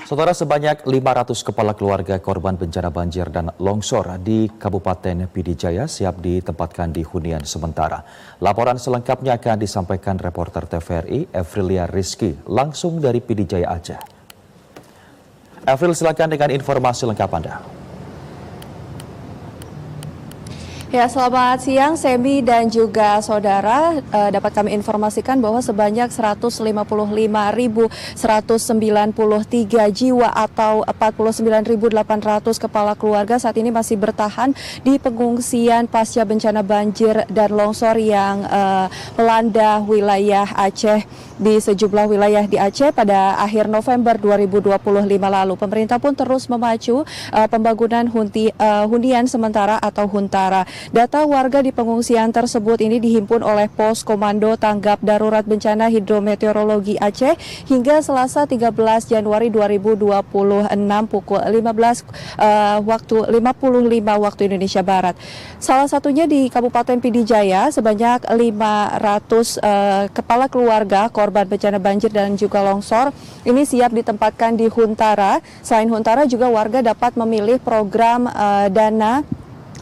Saudara, sebanyak 500 kepala keluarga korban bencana banjir dan longsor di Kabupaten Pidijaya siap ditempatkan di hunian sementara. Laporan selengkapnya akan disampaikan reporter TVRI Evrilia Rizky langsung dari Pidijaya Aceh. Evril, silakan dengan informasi lengkap Anda. Ya, selamat siang Semi dan juga saudara. Dapat kami informasikan bahwa sebanyak 155.193 jiwa atau 49.800 kepala keluarga saat ini masih bertahan di pengungsian pasca bencana banjir dan longsor yang melanda wilayah Aceh di sejumlah wilayah di Aceh pada akhir November 2025 lalu. Pemerintah pun terus memacu pembangunan hunian sementara atau huntara. Data warga di pengungsian tersebut ini dihimpun oleh Pos Komando Tanggap Darurat Bencana Hidrometeorologi Aceh hingga Selasa 13 Januari 2026 pukul 55 waktu Indonesia Barat. Salah satunya di Kabupaten Pidijaya sebanyak 500 kepala keluarga korban bencana banjir dan juga longsor ini siap ditempatkan di huntara. Selain huntara juga warga dapat memilih program dana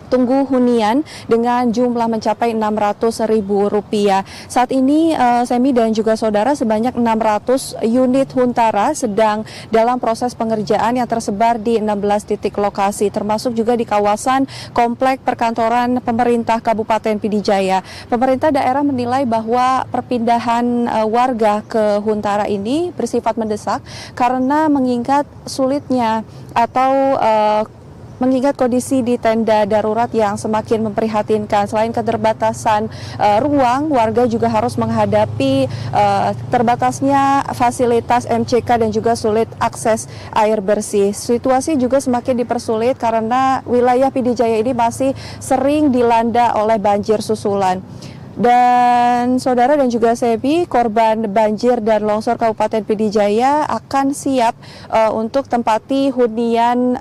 tunggu hunian dengan jumlah mencapai Rp600.000. Saat ini Semi dan juga saudara sebanyak 600 unit huntara sedang dalam proses pengerjaan yang tersebar di 16 titik lokasi termasuk juga di kawasan komplek perkantoran pemerintah Kabupaten Pidijaya. Pemerintah daerah menilai bahwa perpindahan warga ke huntara ini bersifat mendesak karena mengingat sulitnya atau mengingat kondisi di tenda darurat yang semakin memprihatinkan. Selain keterbatasan ruang, warga juga harus menghadapi terbatasnya fasilitas MCK dan juga sulit akses air bersih. Situasi juga semakin dipersulit karena wilayah Pidijaya ini masih sering dilanda oleh banjir susulan. Dan saudara dan juga Sebi, korban banjir dan longsor Kabupaten Pidijaya akan siap untuk tempati hunian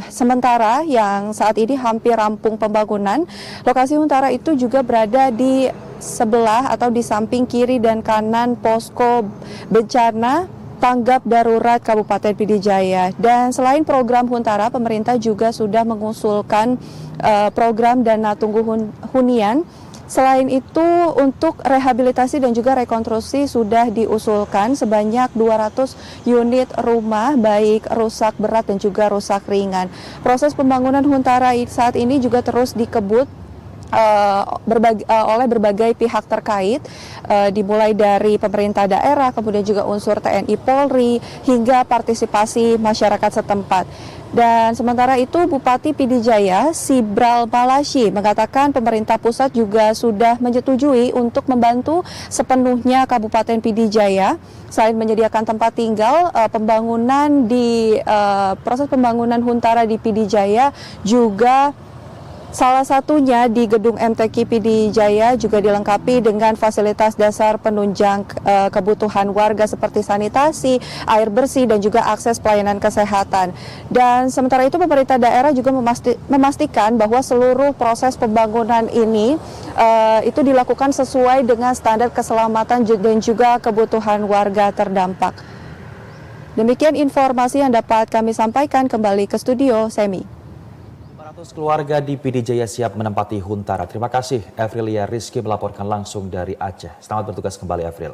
sementara yang saat ini hampir rampung pembangunan. Lokasi huntara itu juga berada di sebelah atau di samping kiri dan kanan posko bencana Tanggap Darurat Kabupaten Pidijaya. Dan selain program huntara, pemerintah juga sudah mengusulkan program dana tunggu hunian. Selain itu, untuk rehabilitasi dan juga rekonstruksi sudah diusulkan sebanyak 200 unit rumah, baik rusak berat dan juga rusak ringan. Proses pembangunan huntara saat ini juga terus dikebut oleh berbagai pihak terkait, dimulai dari pemerintah daerah, kemudian juga unsur TNI Polri, hingga partisipasi masyarakat setempat. Dan sementara itu Bupati Pidijaya Sibral Malasyi mengatakan pemerintah pusat juga sudah menyetujui untuk membantu sepenuhnya Kabupaten Pidijaya. Selain menyediakan tempat tinggal, pembangunan di proses pembangunan huntara di Pidijaya juga salah satunya di gedung MTQ Pidijaya juga dilengkapi dengan fasilitas dasar penunjang kebutuhan warga seperti sanitasi, air bersih, dan juga akses pelayanan kesehatan. Dan sementara itu pemerintah daerah juga memastikan bahwa seluruh proses pembangunan ini itu dilakukan sesuai dengan standar keselamatan dan juga kebutuhan warga terdampak. Demikian informasi yang dapat kami sampaikan. Kembali ke studio, Semi. 500 keluarga di Pidijaya siap menempati huntara. Terima kasih Evrilia Rizky melaporkan langsung dari Aceh. Selamat bertugas kembali, Evril.